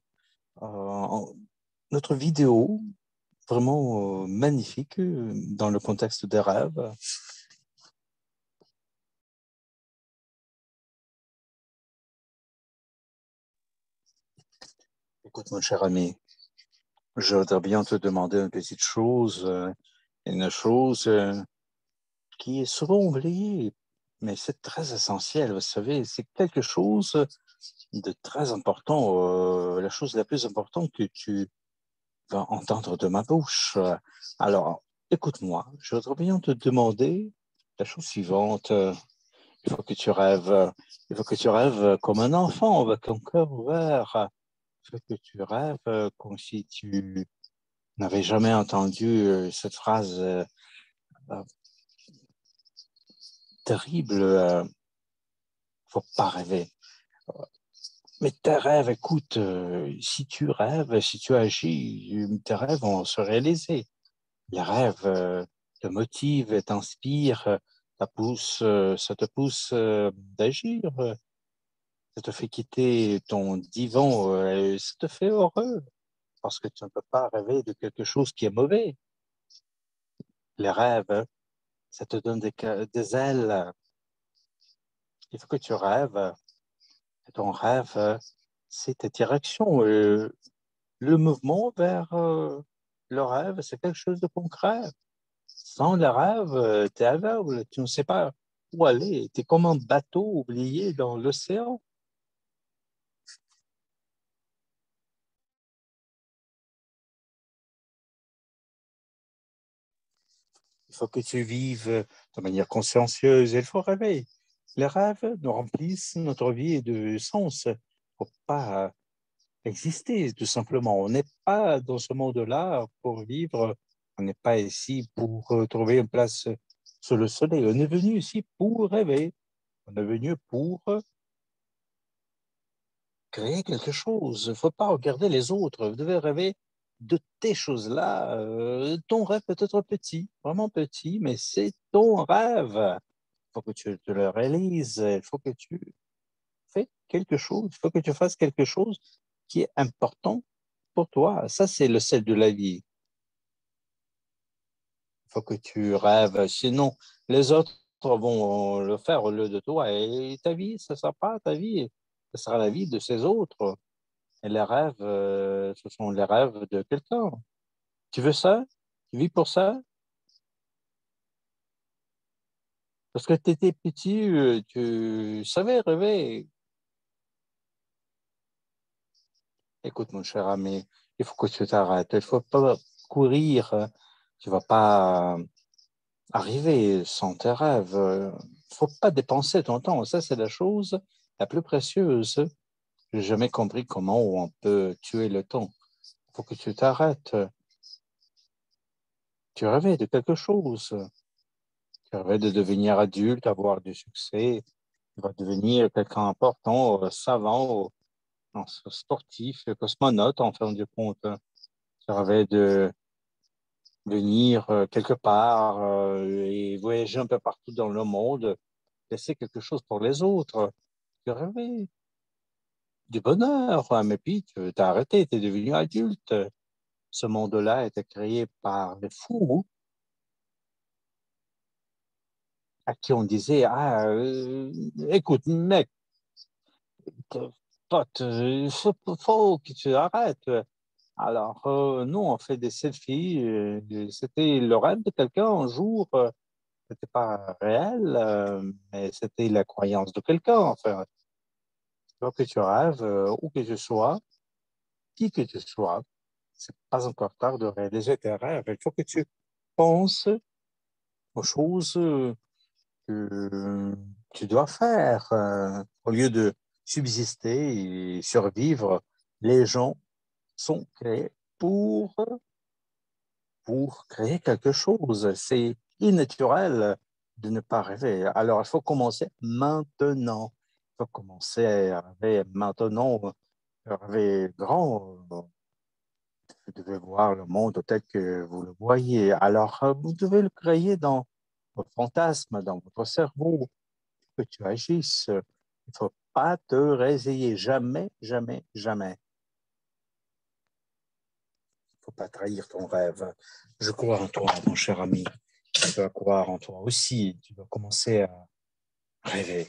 notre vidéo vraiment magnifique dans le contexte des rêves. Écoute, mon cher ami, je voudrais bien te demander une petite chose, une chose qui est souvent oubliée, mais c'est très essentiel, vous savez, c'est quelque chose de très important, la chose la plus importante que tu vas entendre de ma bouche. Alors, écoute-moi, je voudrais bien te demander la chose suivante. Il faut que tu rêves, il faut que tu rêves comme un enfant avec un cœur ouvert. Il faut que tu rêves comme si tu n'avais jamais entendu cette phrase euh, terrible. Faut pas rêver. Mais tes rêves, écoute, si tu rêves, si tu agis, tes rêves vont se réaliser. Les rêves te motivent, t'inspirent, ça te pousse d'agir, ça te fait quitter ton divan, ça te fait heureux parce que tu ne peux pas rêver de quelque chose qui est mauvais. Les rêves, ça te donne des ailes. Il faut que tu rêves. Et ton rêve, c'est ta direction. Le mouvement vers le rêve, c'est quelque chose de concret. Sans le rêve, tu es aveugle, tu ne sais pas où aller. Tu es comme un bateau oublié dans l'océan. Il faut que tu vives de manière consciencieuse. Il faut rêver. Les rêves nous remplissent notre vie de sens. Il ne faut pas exister, tout simplement. On n'est pas dans ce monde-là pour vivre. On n'est pas ici pour trouver une place sous le soleil. On est venu ici pour rêver. On est venu pour créer quelque chose. Il ne faut pas regarder les autres. Vous devez rêver de tes choses-là. Ton rêve peut être petit, vraiment petit, mais c'est ton rêve. Il faut que tu te le réalises. Il faut que tu fais quelque chose. Il faut que tu fasses quelque chose qui est important pour toi. Ça, c'est le sel de la vie. Il faut que tu rêves. Sinon, les autres vont le faire au lieu de toi. Et ta vie, ce ne sera pas ta vie. Ce sera la vie de ces autres. Et les rêves, ce sont les rêves de quelqu'un. Tu veux ça? Tu vis pour ça? Parce que tu étais petit, tu savais rêver. Écoute, mon cher ami, il faut que tu t'arrêtes. Il ne faut pas courir. Tu ne vas pas arriver sans tes rêves. Il ne faut pas dépenser ton temps. Ça, c'est la chose la plus précieuse. Je n'ai jamais compris comment on peut tuer le temps. Il faut que tu t'arrêtes. Tu rêvais de quelque chose. Tu rêvais de devenir adulte, avoir du succès. Tu vas devenir quelqu'un important, savant, sportif, cosmonaute, en fin de compte. Tu rêvais de venir quelque part et voyager un peu partout dans le monde, laisser quelque chose pour les autres. Tu rêvais du bonheur, mais puis tu as arrêté, tu es devenu adulte. Ce monde-là a été créé par des fous à qui on disait, ah, écoute, mec, pote, il faut que tu arrêtes. Alors, nous, on fait des selfies. C'était le rêve de quelqu'un un jour. C'était pas réel, mais c'était la croyance de quelqu'un. Enfin, toi que tu rêves, où que tu sois, qui que tu sois, c'est pas encore tard de réaliser tes rêves. Il faut que tu penses aux choses que tu dois faire au lieu de subsister et survivre. Les gens sont créés pour, pour créer quelque chose. C'est innaturel de ne pas rêver. Alors, il faut commencer maintenant. Il faut commencer à rêver maintenant, à rêver grand. Vous devez voir le monde tel que vous le voyez. Alors, vous devez le créer dans votre fantasme, dans votre cerveau, que tu agisses. Il ne faut pas te réveiller. Jamais, jamais, jamais. Il ne faut pas trahir ton rêve. Je crois en toi, mon cher ami. Tu dois croire en toi aussi. Tu dois commencer à rêver.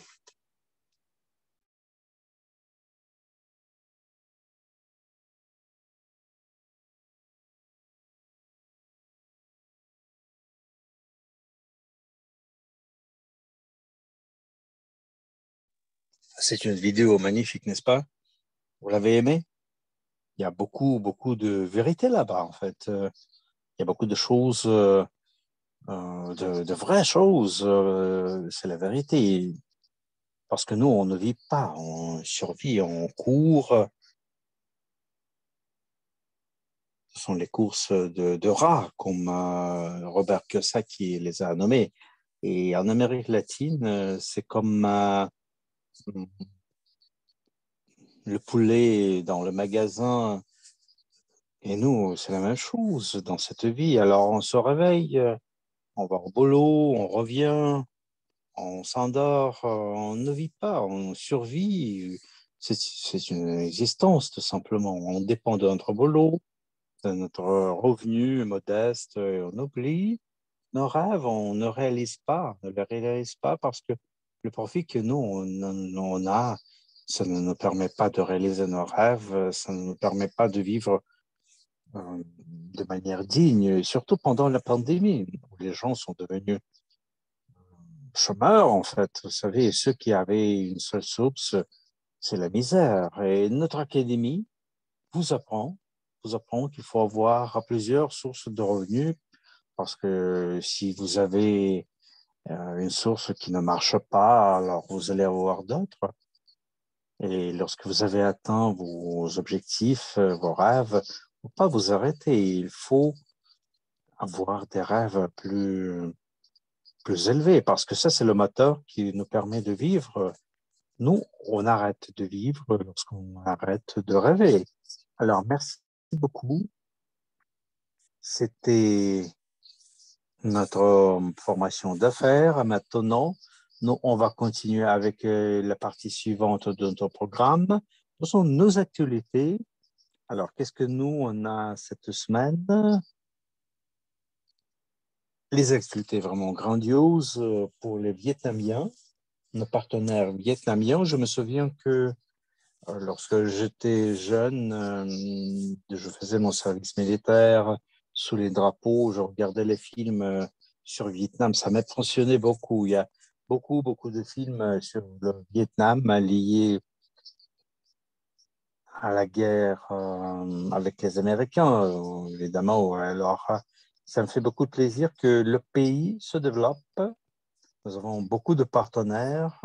C'est une vidéo magnifique, n'est-ce pas? Vous l'avez aimé? Il y a beaucoup, beaucoup de vérité là-bas, en fait. Il y a beaucoup de choses, de vraies choses. C'est la vérité. Parce que nous, on ne vit pas, on survit, on court. Ce sont les courses de rats, comme Robert Kiyosaki les a nommées. Et en Amérique latine, c'est comme le poulet dans le magasin. Et nous, c'est la même chose dans cette vie. Alors, on se réveille, on va au boulot, on revient, on s'endort, on ne vit pas, on survit. C'est une existence, tout simplement. On dépend de notre boulot, de notre revenu modeste, et on oublie nos rêves, on ne réalise pas, on ne les réalise pas parce que le profit que nous, on a, ça ne nous permet pas de réaliser nos rêves, ça ne nous permet pas de vivre de manière digne, surtout pendant la pandémie, où les gens sont devenus chômeurs, en fait. Vous savez, ceux qui avaient une seule source, c'est la misère. Et notre académie vous apprend, vous apprend qu'il faut avoir plusieurs sources de revenus parce que si vous avez une source qui ne marche pas, alors vous allez avoir d'autres. Et lorsque vous avez atteint vos objectifs, vos rêves, il ne faut pas vous arrêter. Il faut avoir des rêves plus élevés parce que ça, c'est le moteur qui nous permet de vivre. Nous, on arrête de vivre lorsqu'on arrête de rêver. Alors, merci beaucoup. C'était notre formation d'affaires. Maintenant, nous, on va continuer avec la partie suivante de notre programme. Ce sont nos actualités. Alors, qu'est-ce que nous, on a cette semaine? Les actualités vraiment grandioses pour les Vietnamiens, nos partenaires vietnamiens. Je me souviens que lorsque j'étais jeune, je faisais mon service militaire sous les drapeaux, je regardais les films sur le Vietnam. Ça m'impressionnait beaucoup. Il y a beaucoup, beaucoup de films sur le Vietnam liés à la guerre avec les Américains, évidemment. Alors, ça me fait beaucoup de plaisir que le pays se développe. Nous avons beaucoup de partenaires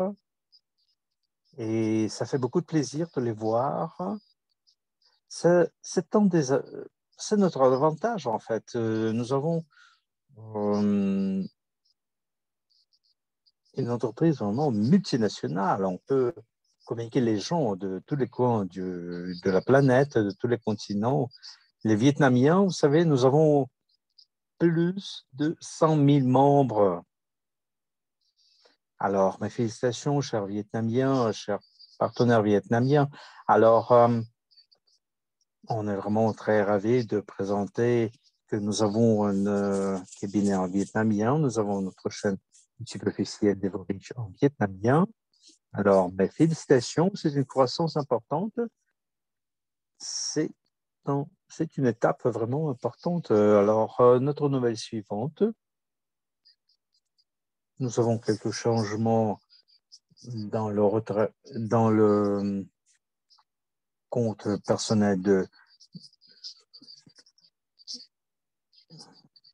Et ça fait beaucoup de plaisir de les voir. C'est c'est notre avantage, en fait. Nous avons euh, une entreprise vraiment multinationale. On peut communiquer les gens de tous les coins de la planète, de tous les continents. Les Vietnamiens, vous savez, nous avons plus de 100 000 membres. Alors, mes félicitations, chers Vietnamiens, chers partenaires vietnamiens. Alors, on est vraiment très ravis de présenter que nous avons un cabinet en vietnamien. Nous avons notre chaîne YouTube officielle d'Everage en vietnamien. Alors, mes félicitations, c'est une croissance importante. C'est c'est une étape vraiment importante. Alors, notre nouvelle suivante, nous avons quelques changements dans le compte personnel de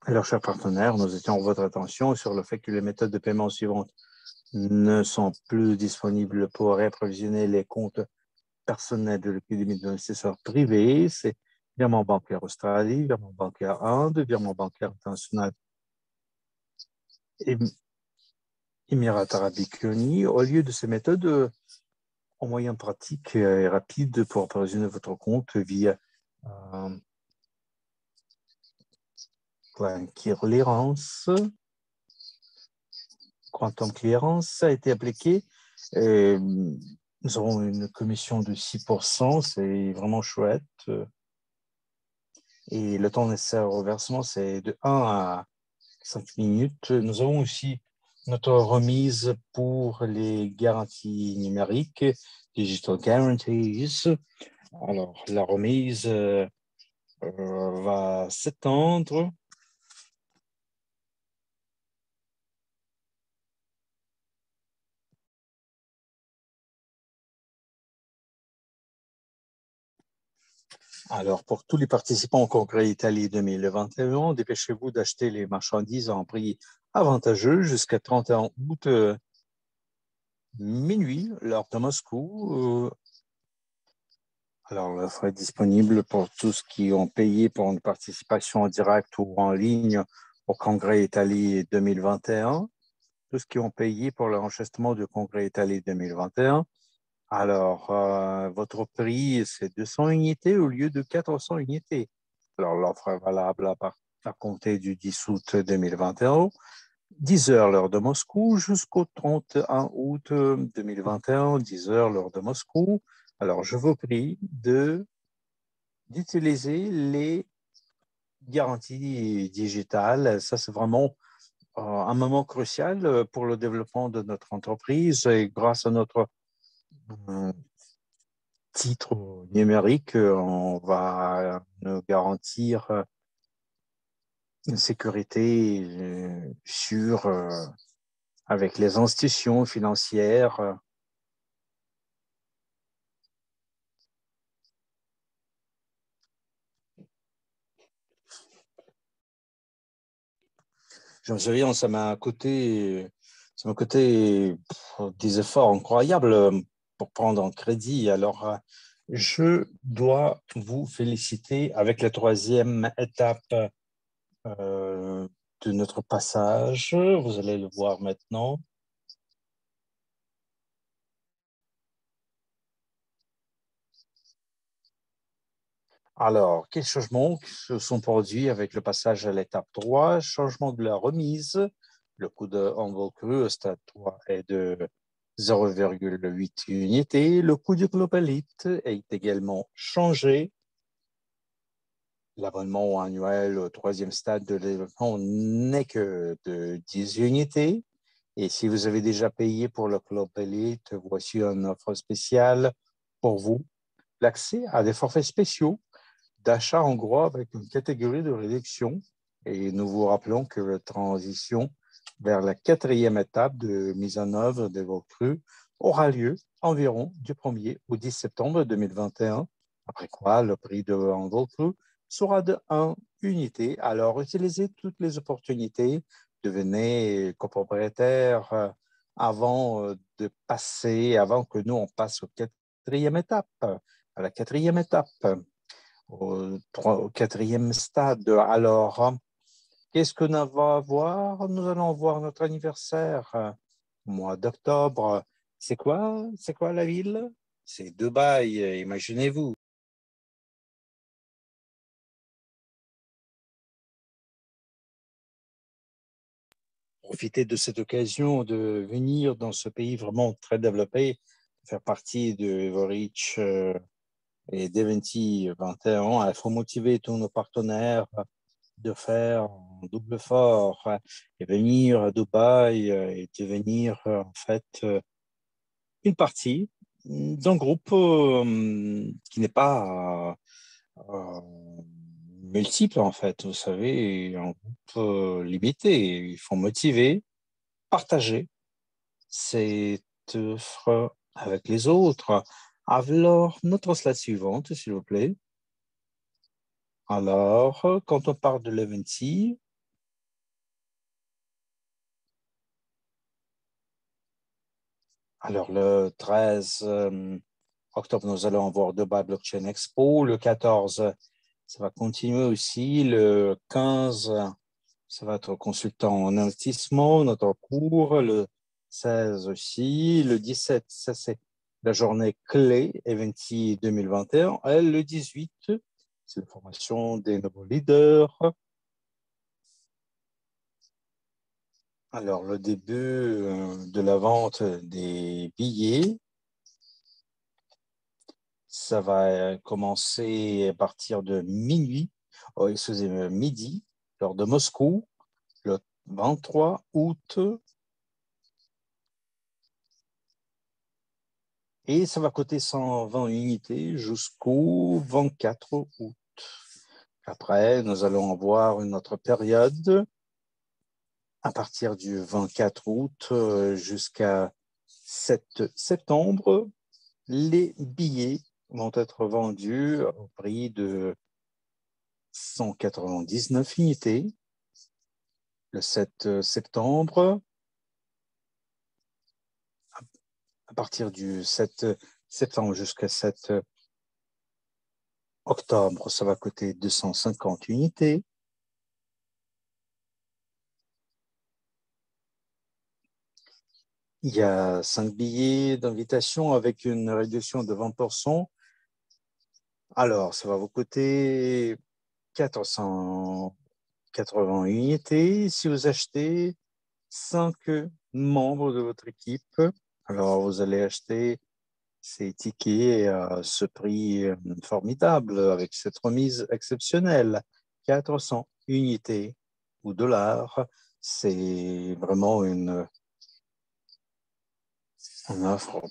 leurs chers partenaires. Nous étions votre attention sur le fait que les méthodes de paiement suivantes ne sont plus disponibles pour réapprovisionner les comptes personnels de l'Académie d'investisseurs privés. C'est virement bancaire Australie, virement bancaire Inde, virement bancaire international et Émirats Arabiques Unis. Au lieu de ces méthodes, en moyen pratique et rapide pour approvisionner votre compte via Clearance, Quantum Clearance a été appliqué. Et nous avons une commission de 6%, c'est vraiment chouette. Et le temps nécessaire au versement, c'est de 1 à 5 minutes. Nous avons aussi notre remise pour les garanties numériques, Digital Guarantees. Alors, la remise va s'étendre. Alors, pour tous les participants au Congrès Italie 2021, dépêchez-vous d'acheter les marchandises en prix avantageux jusqu'à 31 août minuit, l'heure de Moscou. Alors, l'offre est disponible pour tous qui ont payé pour une participation en direct ou en ligne au Congrès Italie 2021, tous qui ont payé pour l'enregistrement du Congrès Italie 2021. Alors, votre prix, c'est 200 unités au lieu de 400 unités. Alors, l'offre est valable à compter du 10 août 2021, 10 heures l'heure de Moscou, jusqu'au 31 août 2021, 10 heures l'heure de Moscou. Alors, je vous prie d'utiliser les garanties digitales. Ça, c'est vraiment un moment crucial pour le développement de notre entreprise et grâce à notre euh, titre numérique, on va nous garantir une sécurité sûre avec les institutions financières. Je me souviens, ça m'a coûté des efforts incroyables pour prendre en crédit. Alors, je dois vous féliciter avec la troisième étape euh, de notre passage. Vous allez le voir maintenant. Alors, quels changements se sont produits avec le passage à l'étape 3? Changement de la remise. Le coût de envol cru au stade 3 est de 0,8 unités. Le coût du Global Elite est également changé. L'abonnement annuel au troisième stade de développement n'est que de 10 unités. Et si vous avez déjà payé pour le Club Elite, voici une offre spéciale pour vous. L'accès à des forfaits spéciaux d'achat en gros avec une catégorie de réduction. Et nous vous rappelons que la transition vers la quatrième étape de mise en œuvre des vols crus aura lieu environ du 1er au 10 septembre 2021, après quoi le prix de un vol cru sera de 1 unité. Alors, utilisez toutes les opportunités, devenez copropriétaire avant avant que nous, on passe à la quatrième étape, au quatrième stade. Alors, qu'est-ce que nous va avoir? Nous allons voir notre anniversaire, mois d'octobre. C'est quoi? C'est quoi la ville? C'est Dubaï, imaginez-vous. Profiter de cette occasion de venir dans ce pays vraiment très développé, faire partie de Everreach et d'Eventi 21. Il faut motiver tous nos partenaires de faire un double fort et venir à Dubaï et devenir en fait une partie d'un groupe qui n'est pas multiple en fait, vous savez, un groupe limité. Il faut motiver, partager cette offre avec les autres. Alors, notre slide suivante, s'il vous plaît. Alors, quand on parle de l'Eventi, alors le 13 octobre, nous allons avoir Dubai Blockchain Expo. Le 14, ça va continuer aussi. Le 15, ça va être consultant en investissement, notre cours. Le 16 aussi. Le 17, ça c'est la journée clé, Eventi 2021. Et le 18, c'est la formation des nouveaux leaders. Alors, le début de la vente des billets, ça va commencer à partir de minuit, excusez-moi, midi, lors de Moscou, le 23 août, et ça va coûter 120 unités jusqu'au 24 août. Après, nous allons avoir une autre période à partir du 24 août jusqu'à 7 septembre. Les billets vont être vendus au prix de 199 unités le 7 septembre. À partir du 7 septembre jusqu'à 7 octobre, ça va coûter 250 unités. Il y a 5 billets d'invitation avec une réduction de 20%. Alors, ça va vous coûter 480 unités si vous achetez 5 membres de votre équipe. Alors, vous allez acheter ces tickets à ce prix formidable avec cette remise exceptionnelle. 400 unités ou dollars. C'est vraiment une offre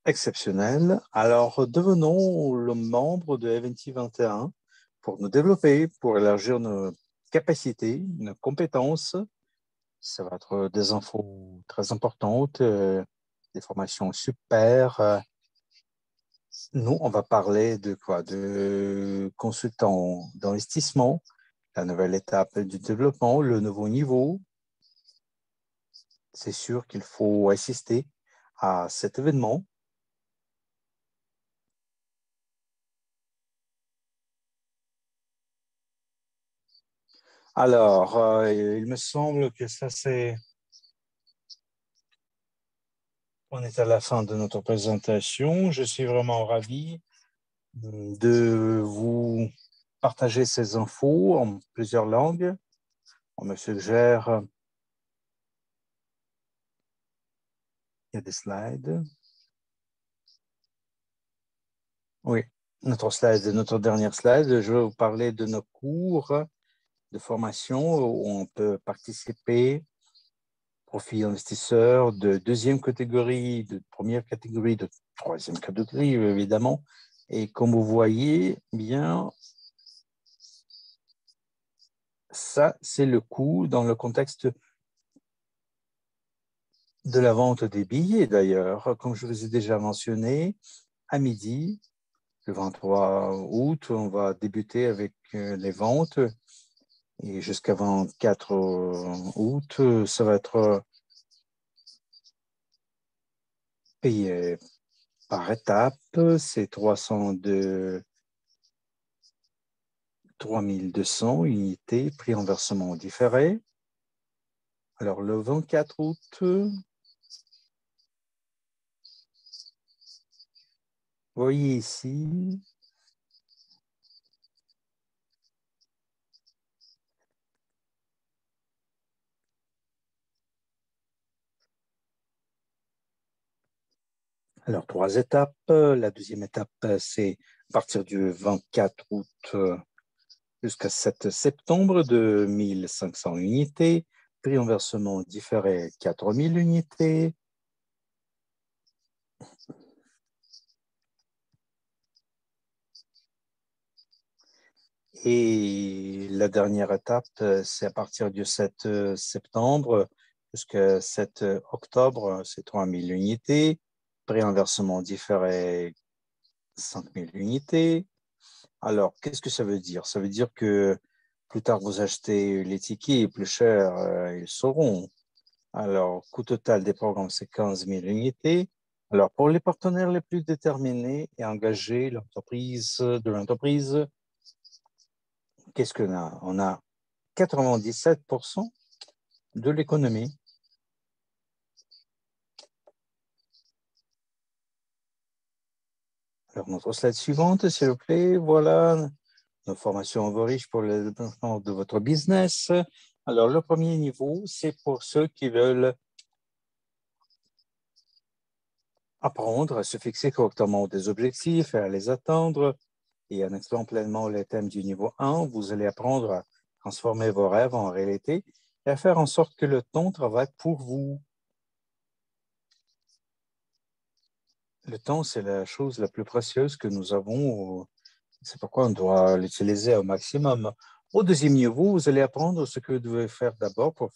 exceptionnelle. Alors, devenons le membre de Eventi 21 pour nous développer, pour élargir nos capacités, nos compétences. Ça va être des infos très importantes, des formations super. Nous, on va parler de quoi? De consultants d'investissement, la nouvelle étape du développement, le nouveau niveau. C'est sûr qu'il faut assister à cet événement. Alors, il me semble que ça, c'est... On est à la fin de notre présentation. Je suis vraiment ravi de vous partager ces infos en plusieurs langues. On me suggère, il y a des slides. Oui, notre dernière slide, je vais vous parler de nos cours de formation où on peut participer, profil investisseur de deuxième catégorie, de première catégorie, de troisième catégorie, évidemment. Et comme vous voyez, bien, ça, c'est le coût dans le contexte de la vente des billets, d'ailleurs. Comme je vous ai déjà mentionné, à midi, le 23 août, on va débuter avec les ventes. Et jusqu'à 24 août, ça va être Payé par étape, c'est 3200 unités, prix en versement différé. Alors, le 24 août, vous voyez ici, alors 3 étapes. La deuxième étape, c'est à partir du 24 août jusqu'à 7 septembre de 1500 unités, prix en versement différé 4000 unités. Et la dernière étape, c'est à partir du 7 septembre jusqu'à 7 octobre, c'est 3000 unités. Prix en versement différé 5000 unités. Alors, qu'est-ce que ça veut dire? Ça veut dire que plus tard vous achetez les tickets, plus cher ils seront. Alors, coût total des programmes, c'est 15 000 unités. Alors, pour les partenaires les plus déterminés et engagés, l'entreprise, qu'est-ce qu'on a? On a 97% de l'économie. Alors, notre slide suivante, s'il vous plaît. Voilà, nos formations vos riches pour le développement de votre business. Alors, le premier niveau, c'est pour ceux qui veulent apprendre à se fixer correctement des objectifs et à les atteindre. Et en exploitant pleinement les thèmes du niveau 1, vous allez apprendre à transformer vos rêves en réalité et à faire en sorte que le temps travaille pour vous. Le temps, c'est la chose la plus précieuse que nous avons. C'est pourquoi on doit l'utiliser au maximum. Au deuxième niveau, vous allez apprendre ce que vous devez faire d'abord pour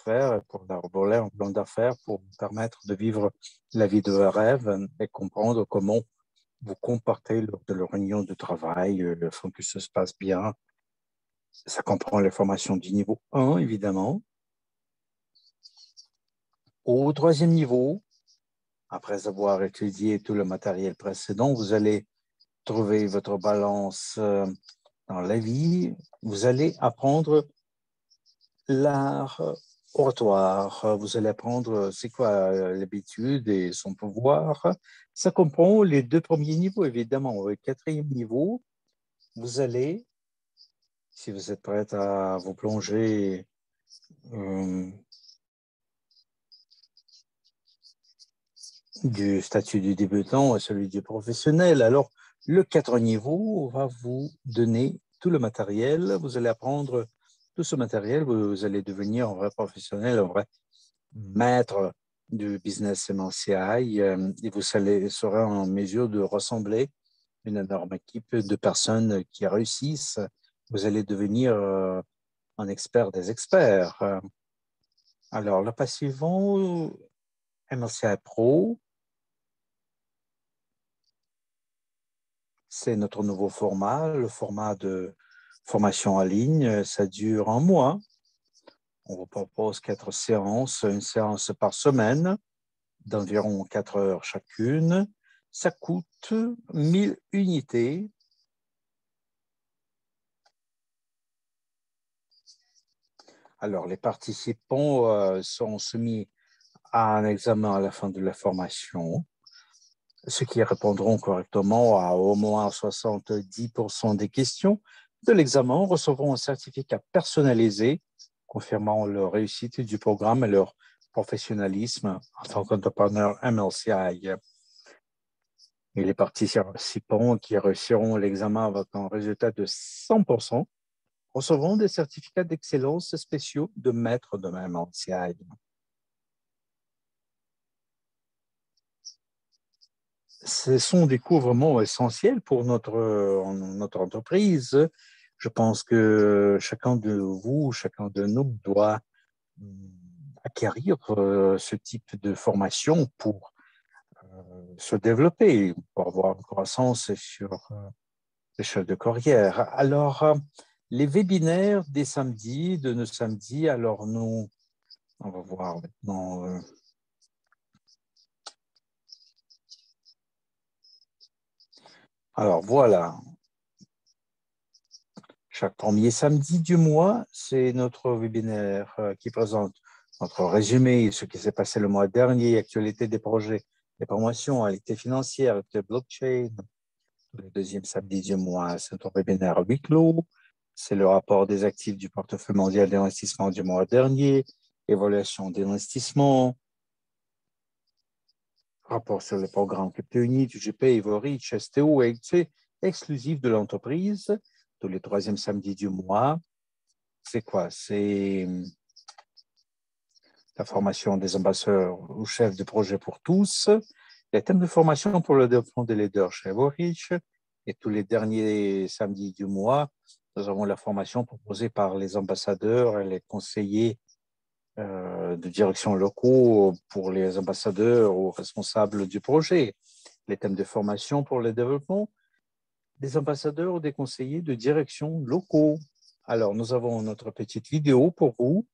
élaborer un plan d'affaires, pour vous permettre de vivre la vie de vos rêves et comprendre comment vous comportez lors de leur réunion de travail, afin que ça se passe bien. Ça comprend les formations du niveau 1, évidemment. Au troisième niveau, après avoir étudié tout le matériel précédent, vous allez trouver votre balance dans la vie. Vous allez apprendre l'art oratoire. Vous allez apprendre c'est quoi l'habitude et son pouvoir. Ça comprend les deux premiers niveaux, évidemment. Au quatrième niveau, vous allez, si vous êtes prête à vous plonger euh, du statut du débutant à celui du professionnel, alors le 4 niveau va vous donner tout le matériel. Vous allez apprendre tout ce matériel. Vous allez devenir un vrai professionnel, un vrai maître du business MLCI et vous serez en mesure de ressembler à une énorme équipe de personnes qui réussissent. Vous allez devenir un expert des experts. Alors, le pas suivant, MLCI Pro, c'est notre nouveau format, le format de formation en ligne. Ça dure un mois. On vous propose 4 séances, une séance par semaine, d'environ 4 heures chacune. Ça coûte 1000 unités. Alors, les participants sont soumis à un examen à la fin de la formation. Ceux qui répondront correctement à au moins 70% des questions de l'examen recevront un certificat personnalisé confirmant leur réussite du programme et leur professionnalisme en tant qu'entrepreneur MLCI. Et les participants qui réussiront l'examen avec un résultat de 100% recevront des certificats d'excellence spéciaux de maître de MLCI. Ce sont des cours vraiment essentiels pour notre entreprise. Je pense que chacun de vous, chacun de nous doit acquérir ce type de formation pour se développer, pour avoir une croissance sur l'échelle de carrière. Alors, les webinaires des samedis, de nos samedis, alors nous, on va voir maintenant Alors voilà, chaque premier samedi du mois, c'est notre webinaire qui présente notre résumé, ce qui s'est passé le mois dernier, actualité des projets, des promotions, actualité financière, de blockchain. Le deuxième samedi du mois, c'est notre webinaire huis clos. C'est le rapport des actifs du portefeuille mondial d'investissement du mois dernier, évaluation des investissements, rapport sur le programme CryptoUnit, UGP, Ivorich, STO, exclusif de l'entreprise. Tous les troisièmes samedis du mois, c'est quoi? C'est la formation des ambassadeurs ou chefs de projet pour tous, les thèmes de formation pour le développement des leaders chez Ivorich. Et tous les derniers samedis du mois, nous avons la formation proposée par les ambassadeurs et les conseillers de direction locaux pour les ambassadeurs ou responsables du projet. Les thèmes de formation pour le développement des ambassadeurs ou des conseillers de direction locaux. Alors, nous avons notre petite vidéo pour vous.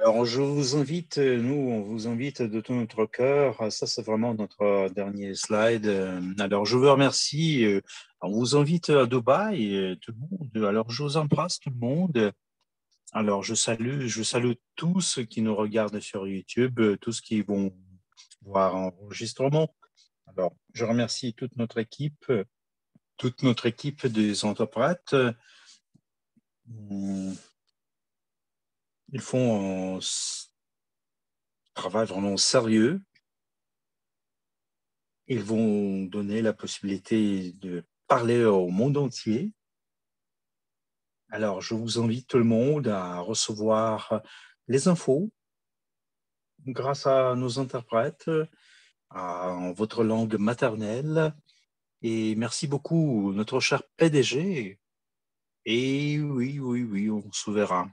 Alors, je vous invite, nous, on vous invite de tout notre cœur. Ça, c'est vraiment notre dernier slide. Alors, je vous remercie. On vous invite à Dubaï, tout le monde. Alors, je vous embrasse, tout le monde. Alors, je salue tous ceux qui nous regardent sur YouTube, tous qui vont voir enregistrement. Alors, je remercie toute notre équipe des interprètes. Ils font un travail vraiment sérieux. Ils vont donner la possibilité de parler au monde entier. Alors, je vous invite tout le monde à recevoir les infos grâce à nos interprètes en votre langue maternelle. Et merci beaucoup, notre cher PDG. Et oui, oui, oui, on se verra.